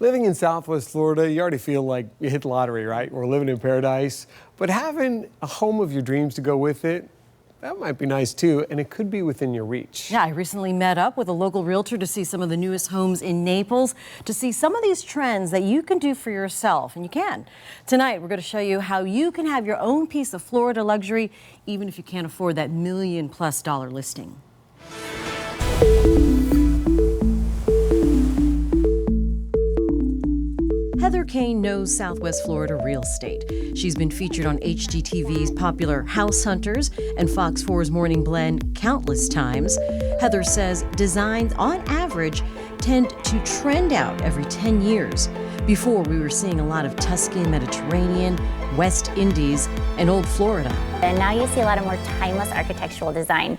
Living in Southwest Florida, you already feel like you hit the lottery, right? We're living in paradise. But having a home of your dreams to go with it, that might be nice too, and it could be within your reach. Yeah, I recently met up with a local realtor to see some of the newest homes in Naples, to see some of these trends that you can do for yourself, and you can. Tonight, we're going to show you how you can have your own piece of Florida luxury, even if you can't afford that $1 million+ listing. Heather Kane knows Southwest Florida real estate. She's been featured on HGTV's popular House Hunters and Fox 4's Morning Blend countless times. Heather says designs, on average, tend to trend out every 10 years. Before, we were seeing a lot of Tuscan, Mediterranean, West Indies, and Old Florida. And now you see a lot of more timeless architectural design.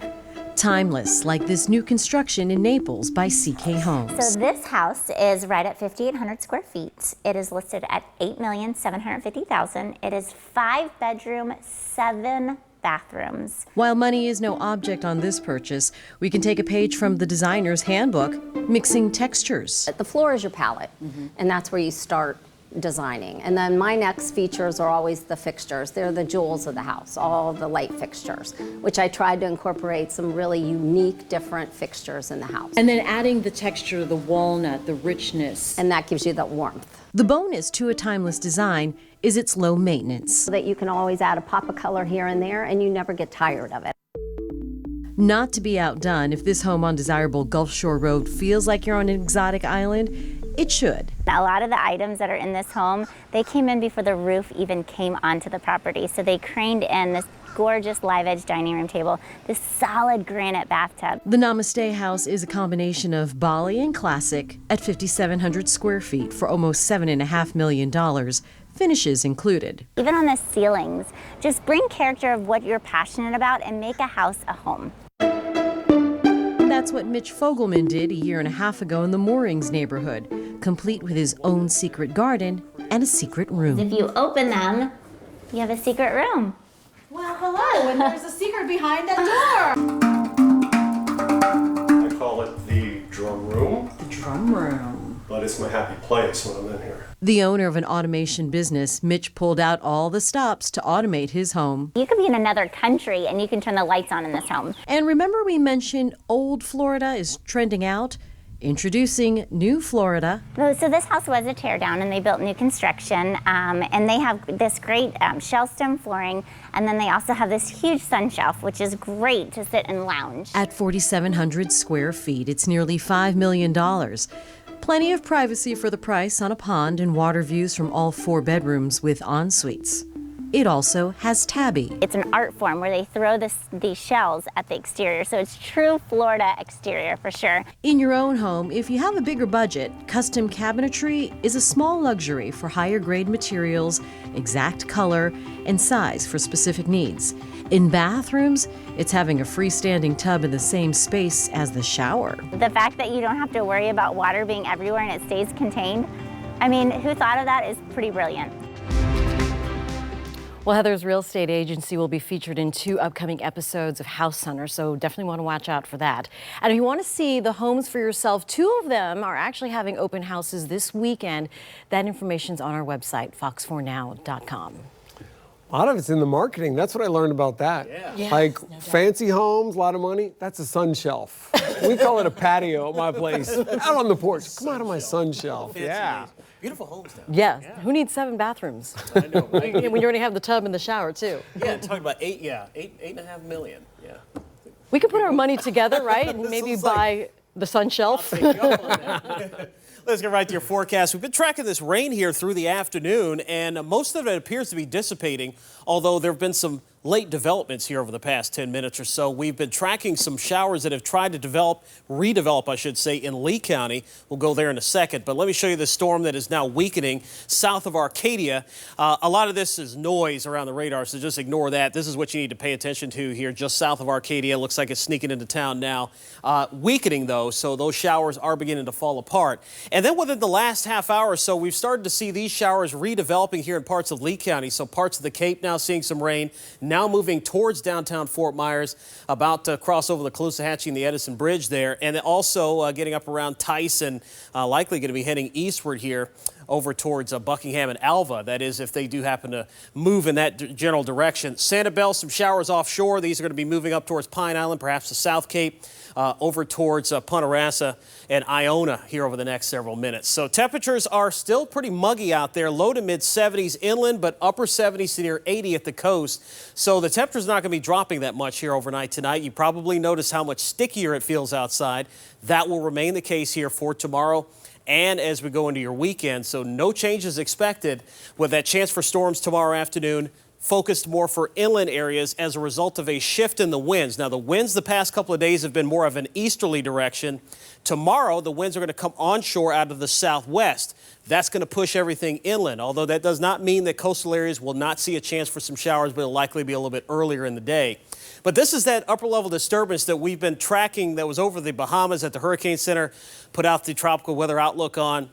Timeless, like this new construction in Naples by CK Homes. So this house is right at 5,800 square feet. It is listed at $8,750,000. It is 5-bedroom, 7 bathrooms. While money is no object on this purchase, we can take a page from the designer's handbook, mixing textures. The floor is your palette, and that's where you start designing. And then my next features are always the fixtures. They're the jewels of the house, all the light fixtures, which I tried to incorporate some really unique, different fixtures in the house. And then adding the texture, the walnut, the richness. And that gives you that warmth. The bonus to a timeless design is its low maintenance. So that you can always add a pop of color here and there, and you never get tired of it. Not to be outdone, if this home on desirable Gulf Shore Road feels like you're on an exotic island, it should. A lot of the items that are in this home, they came in before the roof even came onto the property. So they craned in this gorgeous live edge dining room table, this solid granite bathtub. The Namaste house is a combination of Bali and classic at 5,700 square feet for almost $7.5 million. Finishes included. Even on the ceilings, just bring character of what you're passionate about and make a house a home. That's what Mitch Fogelman did a year and a half ago in the Moorings neighborhood, complete with his own secret garden and a secret room. If you open them, you have a secret room. Well, hello, and there's a secret behind that door. I call it the drum room. The drum room. But it's my happy place when I'm in here. The owner of an automation business, Mitch pulled out all the stops to automate his home. You could be in another country and you can turn the lights on in this home. And remember we mentioned Old Florida is trending out? Introducing New Florida. So this house was a tear down and they built new construction, and they have this great shell stone flooring, and then they also have this huge sun shelf, which is great to sit and lounge. At 4,700 square feet, it's nearly $5 million. Plenty of privacy for the price on a pond and water views from all 4 bedrooms with en-suites. It also has tabby. It's an art form where they throw these shells at the exterior, so it's true Florida exterior for sure. In your own home, if you have a bigger budget, custom cabinetry is a small luxury for higher grade materials, exact color, and size for specific needs. In bathrooms, it's having a freestanding tub in the same space as the shower. The fact that you don't have to worry about water being everywhere and it stays contained, I mean, who thought of that is pretty brilliant. Well, Heather's real estate agency will be featured in 2 upcoming episodes of House Hunter, so definitely want to watch out for that. And if you want to see the homes for yourself, 2 of them are actually having open houses this weekend. That information's on our website, fox4now.com. A lot of it's in the marketing. That's what I learned about that. Yeah. Like fancy homes, a lot of money, that's a sun shelf. We call it a patio at my place. Out on the porch. Come out of my sun shelf. Yeah. Beautiful homes now. Yeah. Who needs 7 bathrooms? I know. Right? When you already have the tub and the shower, too. Yeah, talking about $8.5 million. Yeah. We could put our money together, right? And maybe buy the sun shelf. Let's get right to your forecast. We've been tracking this rain here through the afternoon, and most of it appears to be dissipating, although there have been some late developments here over the past 10 minutes or so. We've been tracking some showers that have tried to redevelop, I should say, in Lee County. We'll go there in a second, but let me show you the storm that is now weakening south of Arcadia. A lot of this is noise around the radar, so just ignore that. This is what you need to pay attention to here just south of Arcadia. Looks like it's sneaking into town now. Weakening, though, so those showers are beginning to fall apart. And then within the last half hour or so, we've started to see these showers redeveloping here in parts of Lee County, so parts of the Cape now seeing some rain. now moving towards downtown Fort Myers, about to cross over the Caloosahatchee and the Edison Bridge there, and also getting up around Tice and likely going to be heading eastward here over towards Buckingham and Alva. That is, if they do happen to move in that general direction. Sanibel, some showers offshore. These are going to be moving up towards Pine Island, perhaps the South Cape, over towards Punta Rassa and Iona here over the next several minutes. So temperatures are still pretty muggy out there, low to mid 70s inland, but upper 70s to near 80 at the coast. So the temperature's not going to be dropping that much here overnight tonight. You probably notice how much stickier it feels outside. That will remain the case here for tomorrow and as we go into your weekend. So no changes expected with that chance for storms tomorrow afternoon, focused more for inland areas as a result of a shift in the winds. Now, the winds the past couple of days have been more of an easterly direction. Tomorrow, the winds are going to come onshore out of the southwest. That's going to push everything inland, although that does not mean that coastal areas will not see a chance for some showers, but it'll likely be a little bit earlier in the day. But this is that upper level disturbance that we've been tracking that was over the Bahamas that the Hurricane Center put out the tropical weather outlook on.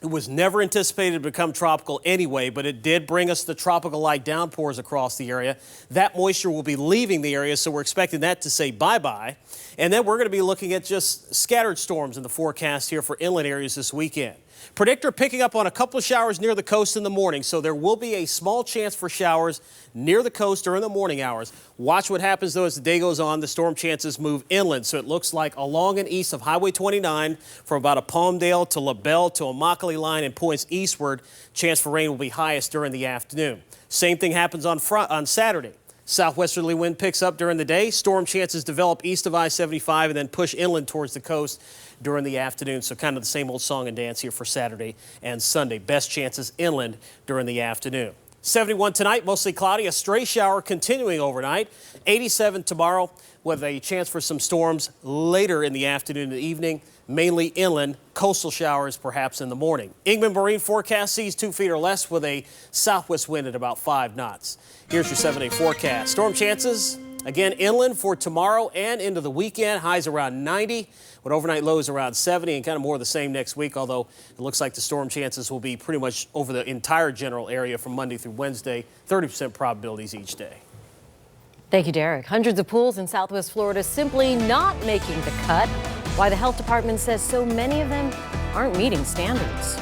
It was never anticipated to become tropical anyway, but it did bring us the tropical light downpours across the area. That moisture will be leaving the area, so we're expecting that to say bye-bye. And then we're going to be looking at just scattered storms in the forecast here for inland areas this weekend. Predictor picking up on a couple of showers near the coast in the morning, so there will be a small chance for showers near the coast during the morning hours. Watch what happens, though, as the day goes on. The storm chances move inland, so it looks like along and east of Highway 29 from about a Palmdale to LaBelle to Immokalee line and points eastward, chance for rain will be highest during the afternoon. Same thing happens on Saturday. Southwesterly wind picks up during the day. Storm chances develop east of I-75 and then push inland towards the coast during the afternoon. So kind of the same old song and dance here for Saturday and Sunday. Best chances inland during the afternoon. 71 tonight, mostly cloudy. A stray shower continuing overnight. 87 tomorrow with a chance for some storms later in the afternoon and evening. Mainly inland, coastal showers perhaps in the morning. Ingman Marine forecast sees 2 feet or less with a southwest wind at about 5 knots. Here's your 7-day forecast. Storm chances, again, inland for tomorrow and into the weekend. Highs around 90, with overnight lows around 70 and kind of more of the same next week, although it looks like the storm chances will be pretty much over the entire general area from Monday through Wednesday. 30% probabilities each day. Thank you, Derek. Hundreds of pools in Southwest Florida simply not making the cut. Why the health department says so many of them aren't meeting standards.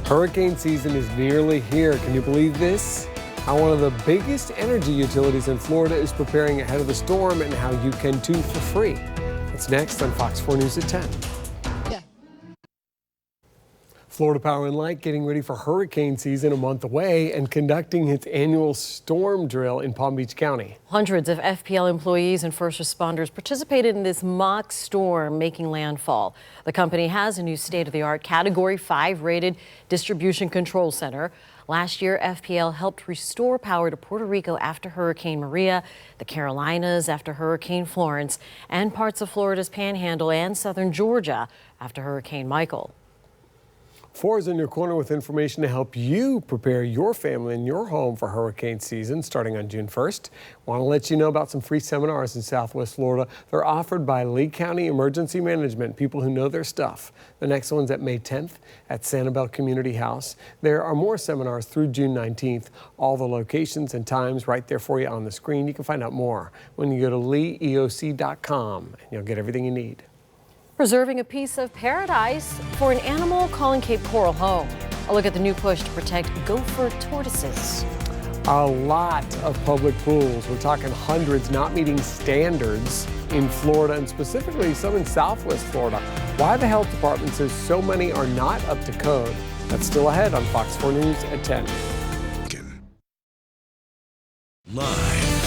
Hurricane season is nearly here. Can you believe this? How one of the biggest energy utilities in Florida is preparing ahead of the storm and how you can too for free. It's next on Fox 4 News at 10. Florida Power and Light getting ready for hurricane season a month away and conducting its annual storm drill in Palm Beach County. Hundreds of FPL employees and first responders participated in this mock storm making landfall. The company has a new state-of-the-art Category 5 rated distribution control center. Last year, FPL helped restore power to Puerto Rico after Hurricane Maria, the Carolinas after Hurricane Florence, and parts of Florida's Panhandle and southern Georgia after Hurricane Michael. 4 is in your corner with information to help you prepare your family and your home for hurricane season starting on June 1st. Want to let you know about some free seminars in Southwest Florida. They're offered by Lee County Emergency Management, people who know their stuff. The next one's at May 10th at Sanibel Community House. There are more seminars through June 19th. All the locations and times right there for you on the screen. You can find out more when you go to leeeoc.com and you'll get everything you need. Preserving a piece of paradise for an animal calling Cape Coral home. A look at the new push to protect gopher tortoises. A lot of public pools, we're talking hundreds, not meeting standards in Florida and specifically some in Southwest Florida. Why the health department says so many are not up to code. That's still ahead on Fox 4 News at 10. Live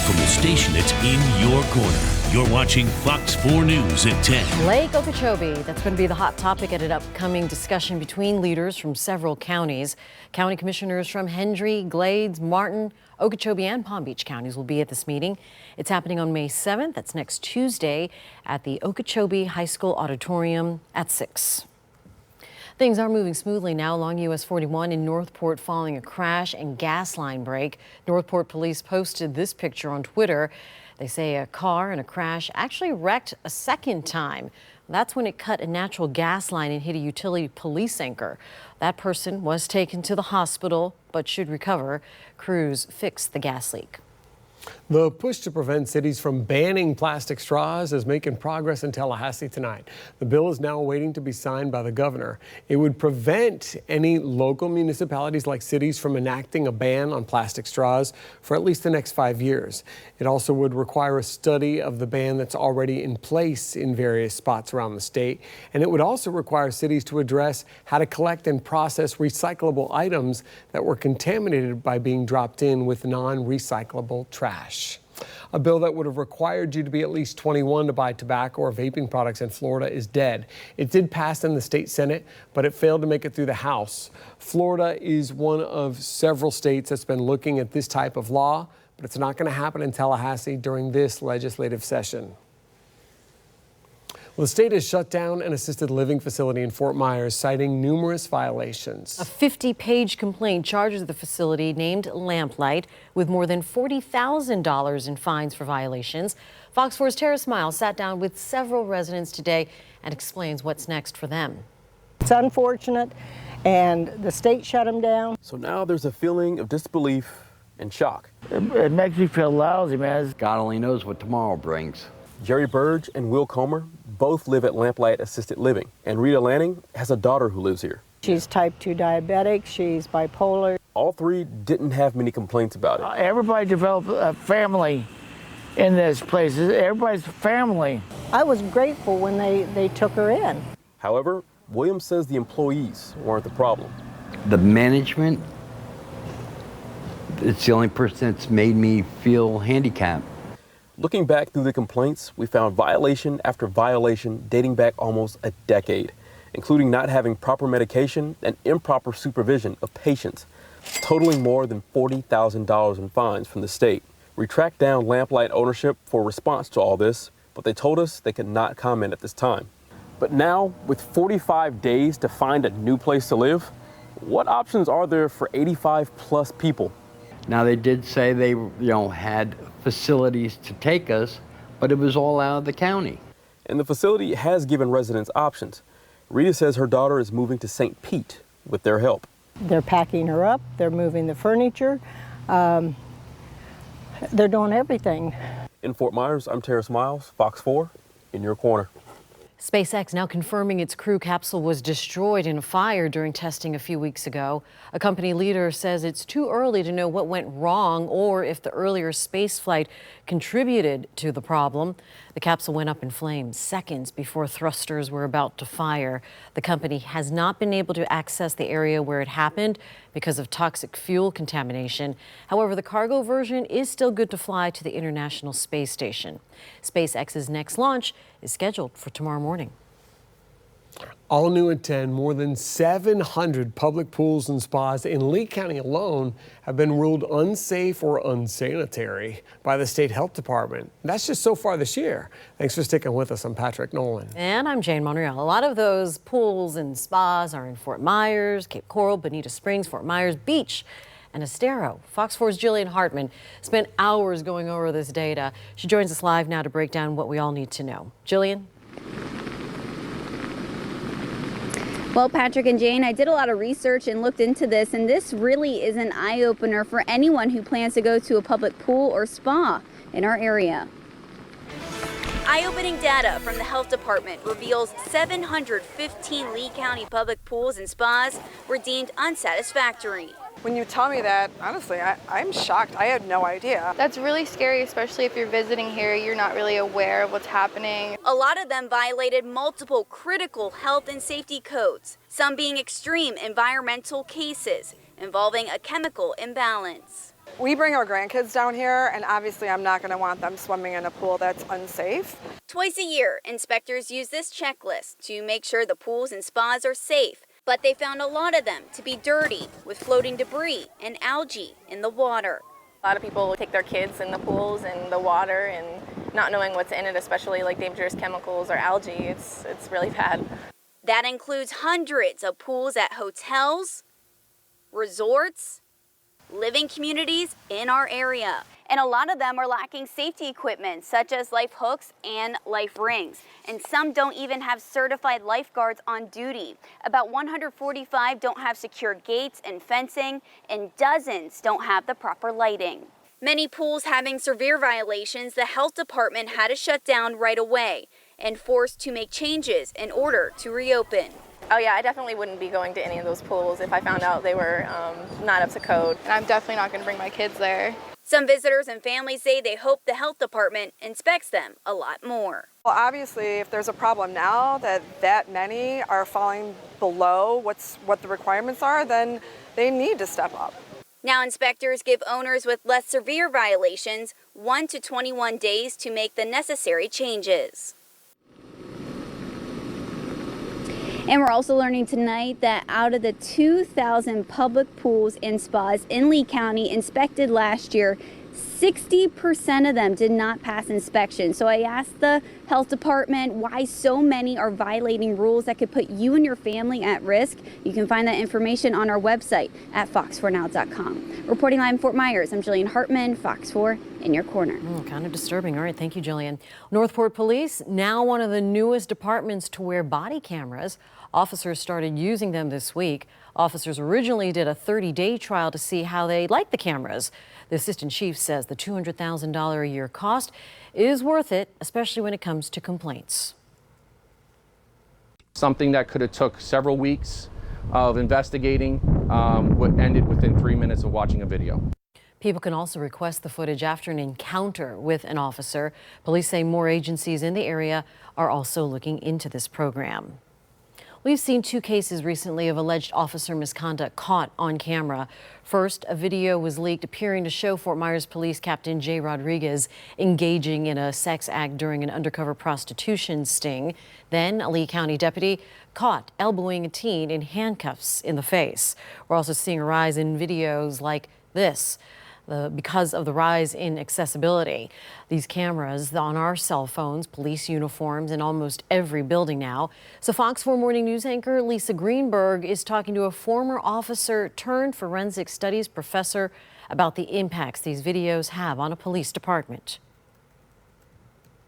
from the station that's in your corner. You're watching Fox 4 News at 10. Lake Okeechobee, that's going to be the hot topic at an upcoming discussion between leaders from several counties. County commissioners from Hendry, Glades, Martin, Okeechobee, and Palm Beach counties will be at this meeting. It's happening on May 7th. That's next Tuesday at the Okeechobee High School Auditorium at 6. Things are moving smoothly now along US 41 in Northport following a crash and gas line break. Northport police posted this picture on Twitter. They say a car in a crash actually wrecked a second time. That's when it cut a natural gas line and hit a utility police anchor. That person was taken to the hospital but should recover. Crews fixed the gas leak. The push to prevent cities from banning plastic straws is making progress in Tallahassee tonight. The bill is now waiting to be signed by the governor. It would prevent any local municipalities like cities from enacting a ban on plastic straws for at least the next 5 years. It also would require a study of the ban that's already in place in various spots around the state. And it would also require cities to address how to collect and process recyclable items that were contaminated by being dropped in with non-recyclable trash. A bill that would have required you to be at least 21 to buy tobacco or vaping products in Florida is dead. It did pass in the state Senate, but it failed to make it through the House. Florida is one of several states that's been looking at this type of law, but it's not going to happen in Tallahassee during this legislative session. Well, the state has shut down an assisted living facility in Fort Myers, citing numerous violations. A 50-page complaint charges the facility named Lamplight with more than $40,000 in fines for violations. Fox 4's Tara Smiles sat down with several residents today and explains what's next for them. It's unfortunate, and the state shut them down. So now there's a feeling of disbelief and shock. It makes me feel lousy, man. God only knows what tomorrow brings. Jerry Burge and Will Comer both live at Lamplight Assisted Living, and Rita Lanning has a daughter who lives here. She's type 2 diabetic, she's bipolar. All three didn't have many complaints about it. Everybody developed a family in this place. Everybody's family. I was grateful when they took her in. However, Williams says the employees weren't the problem. The management, it's the only person that's made me feel handicapped. Looking back through the complaints, we found violation after violation dating back almost a decade, including not having proper medication and improper supervision of patients, totaling more than $40,000 in fines from the state. We tracked down Lamplight ownership for a response to all this, but they told us they could not comment at this time. But now, with 45 days to find a new place to live, what options are there for 85 plus people? Now, they did say they, had facilities to take us, but it was all out of the county. And the facility has given residents options. Rita says her daughter is moving to St. Pete with their help. They're packing her up, they're moving the furniture, they're doing everything. In Fort Myers, I'm Tara Smiles, Fox 4, in your corner. SpaceX now confirming its crew capsule was destroyed in a fire during testing a few weeks ago. A company leader says it's too early to know what went wrong or if the earlier space flight contributed to the problem. The capsule went up in flames seconds before thrusters were about to fire. The company has not been able to access the area where it happened because of toxic fuel contamination. However, the cargo version is still good to fly to the International Space Station. SpaceX's next launch is scheduled for tomorrow morning. All new at 10, more than 700 public pools and spas in Lee County alone have been ruled unsafe or unsanitary by the state health department. That's just so far this year. Thanks for sticking with us. I'm Patrick Nolan. And I'm Jane Monreal. A lot of those pools and spas are in Fort Myers, Cape Coral, Bonita Springs, Fort Myers Beach, and Estero. Fox 4's Jillian Hartman spent hours going over this data. She joins us live now to break down what we all need to know. Jillian? Well, Patrick and Jane, I did a lot of research and looked into this, and this really is an eye-opener for anyone who plans to go to a public pool or spa in our area. Eye-opening data from the health department reveals 715 Lee County public pools and spas were deemed unsatisfactory. When you tell me that, honestly, I'm shocked. I had no idea. That's really scary, especially if you're visiting here, you're not really aware of what's happening. A lot of them violated multiple critical health and safety codes, some being extreme environmental cases involving a chemical imbalance. We bring our grandkids down here, and obviously I'm not going to want them swimming in a pool that's unsafe. Twice a year, inspectors use this checklist to make sure the pools and spas are safe. But they found a lot of them to be dirty, with floating debris and algae in the water. A lot of people take their kids in the pools and the water and not knowing what's in it, especially like dangerous chemicals or algae. It's really bad. That includes hundreds of pools at hotels, resorts, living communities in our area. And a lot of them are lacking safety equipment such as life hooks and life rings. And some don't even have certified lifeguards on duty. About 145 don't have secure gates and fencing, and dozens don't have the proper lighting. Many pools having severe violations, the health department had to shut down right away and forced to make changes in order to reopen. Oh yeah, I definitely wouldn't be going to any of those pools if I found out they were not up to code. And I'm definitely not going to bring my kids there. Some visitors and families say they hope the health department inspects them a lot more. Well, obviously, if there's a problem now that many are falling below what the requirements are, then they need to step up. Now inspectors give owners with less severe violations 1 to 21 days to make the necessary changes. And we're also learning tonight that out of the 2,000 public pools and spas in Lee County inspected last year, 60% of them did not pass inspection. So I asked the health department why so many are violating rules that could put you and your family at risk. You can find that information on our website at fox4now.com. Reporting live in Fort Myers, I'm Jillian Hartman, Fox 4 in your corner. Kind of disturbing. All right, thank you, Jillian. Northport Police, now one of the newest departments to wear body cameras. Officers started using them this week. Officers originally did a 30-day trial to see how they like the cameras. The assistant chief says the $200,000 a year cost is worth it, especially when it comes to complaints. Something that could have took several weeks of investigating ended within 3 minutes of watching a video. People can also request the footage after an encounter with an officer. Police say more agencies in the area are also looking into this program. We've seen 2 cases recently of alleged officer misconduct caught on camera. First, a video was leaked appearing to show Fort Myers Police Captain Jay Rodriguez engaging in a sex act during an undercover prostitution sting. Then, a Lee County deputy caught elbowing a teen in handcuffs in the face. We're also seeing a rise in videos like this. Because of the rise in accessibility. These cameras on our cell phones, police uniforms, in almost every building now. So Fox 4 Morning News anchor Lisa Greenberg is talking to a former officer turned forensic studies professor about the impacts these videos have on a police department.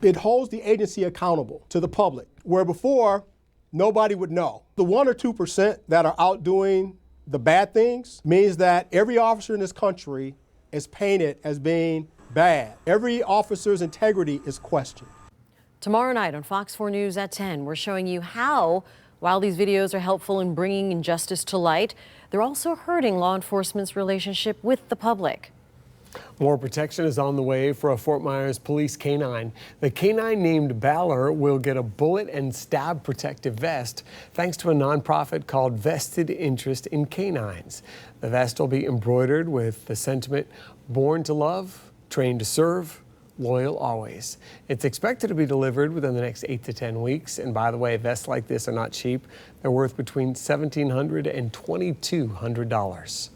It holds the agency accountable to the public, where before nobody would know. The 1 or 2% that are out doing the bad things means that every officer in this country is painted as being bad. Every officer's integrity is questioned. Tomorrow night on Fox 4 News at 10, we're showing you how, while these videos are helpful in bringing injustice to light, they're also hurting law enforcement's relationship with the public. More protection is on the way for a Fort Myers police canine. The canine named Balor will get a bullet and stab protective vest thanks to a nonprofit called Vested Interest in Canines. The vest will be embroidered with the sentiment, born to love, trained to serve, loyal always. It's expected to be delivered within the next 8 to 10 weeks. And by the way, vests like this are not cheap. They're worth between $1,700 and $2,200.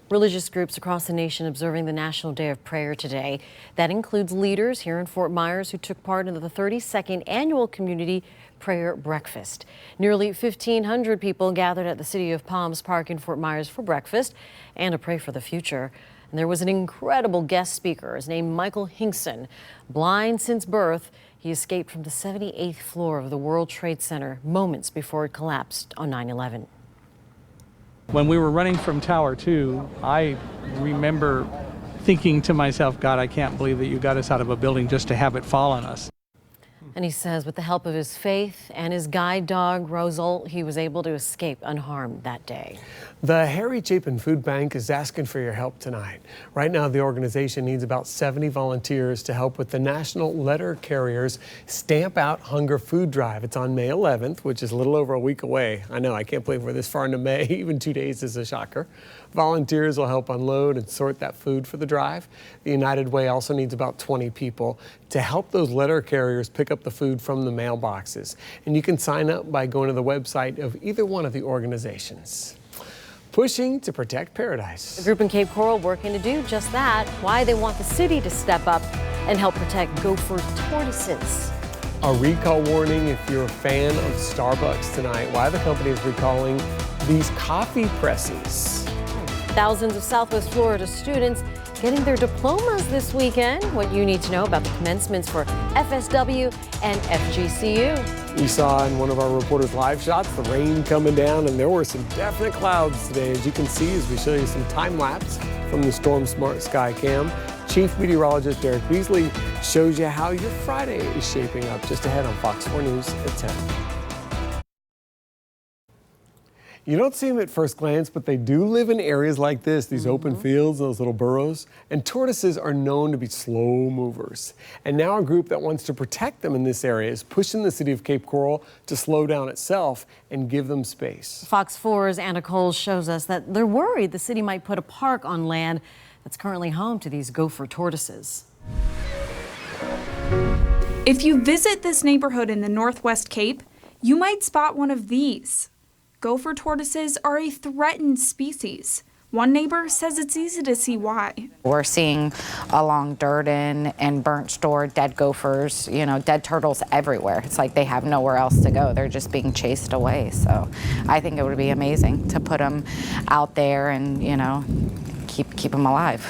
Religious groups across the nation observing the National Day of Prayer today. That includes leaders here in Fort Myers who took part in the 32nd annual Community Prayer Breakfast. Nearly 1,500 people gathered at the City of Palms Park in Fort Myers for breakfast and to pray for the future. And there was an incredible guest speaker. His name Michael Hinkson. Blind since birth, he escaped from the 78th floor of the World Trade Center moments before it collapsed on 9/11. When we were running from Tower 2, I remember thinking to myself, God, I can't believe that you got us out of a building just to have it fall on us. And he says with the help of his faith and his guide dog, Rosal, he was able to escape unharmed that day. The Harry Chapin Food Bank is asking for your help tonight. Right now, the organization needs about 70 volunteers to help with the National Letter Carriers Stamp Out Hunger Food Drive. It's on May 11th, which is a little over a week away. I know, I can't believe we're this far into May. Even 2 days is a shocker. Volunteers will help unload and sort that food for the drive. The United Way also needs about 20 people to help those letter carriers pick up the food from the mailboxes. And you can sign up by going to the website of either one of the organizations. Pushing to protect paradise. The group in Cape Coral working to do just that. Why they want the city to step up and help protect gopher tortoises. A recall warning if you're a fan of Starbucks tonight. Why the company is recalling these coffee presses. Thousands of Southwest Florida students getting their diplomas this weekend. What you need to know about the commencements for FSW and FGCU. We saw in one of our reporters' live shots the rain coming down, and there were some definite clouds today, as you can see as we show you some time lapse from the Storm Smart Sky Cam. Chief Meteorologist Derek Beasley shows you how your Friday is shaping up just ahead on Fox 4 News at 10. You don't see them at first glance, but they do live in areas like this, these open fields, those little burrows. And tortoises are known to be slow movers. And now a group that wants to protect them in this area is pushing the city of Cape Coral to slow down itself and give them space. Fox 4's Anna Coles shows us that they're worried the city might put a park on land that's currently home to these gopher tortoises. If you visit this neighborhood in the Northwest Cape, you might spot one of these. Gopher tortoises are a threatened species. One neighbor says it's easy to see why. We're seeing along Durden and Burnt Store dead gophers, dead turtles everywhere. It's like they have nowhere else to go. They're just being chased away. So I think it would be amazing to put them out there and, keep them alive.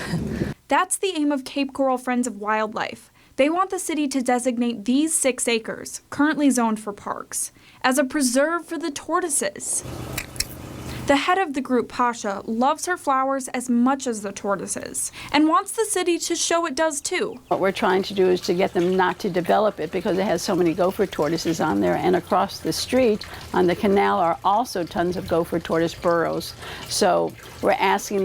That's the aim of Cape Coral Friends of Wildlife. They want the city to designate these 6 acres, currently zoned for parks, as a preserve for the tortoises. The head of the group, Pasha, loves her flowers as much as the tortoises and wants the city to show it does too. What we're trying to do is to get them not to develop it because it has so many gopher tortoises on there, and across the street on the canal are also tons of gopher tortoise burrows. So we're asking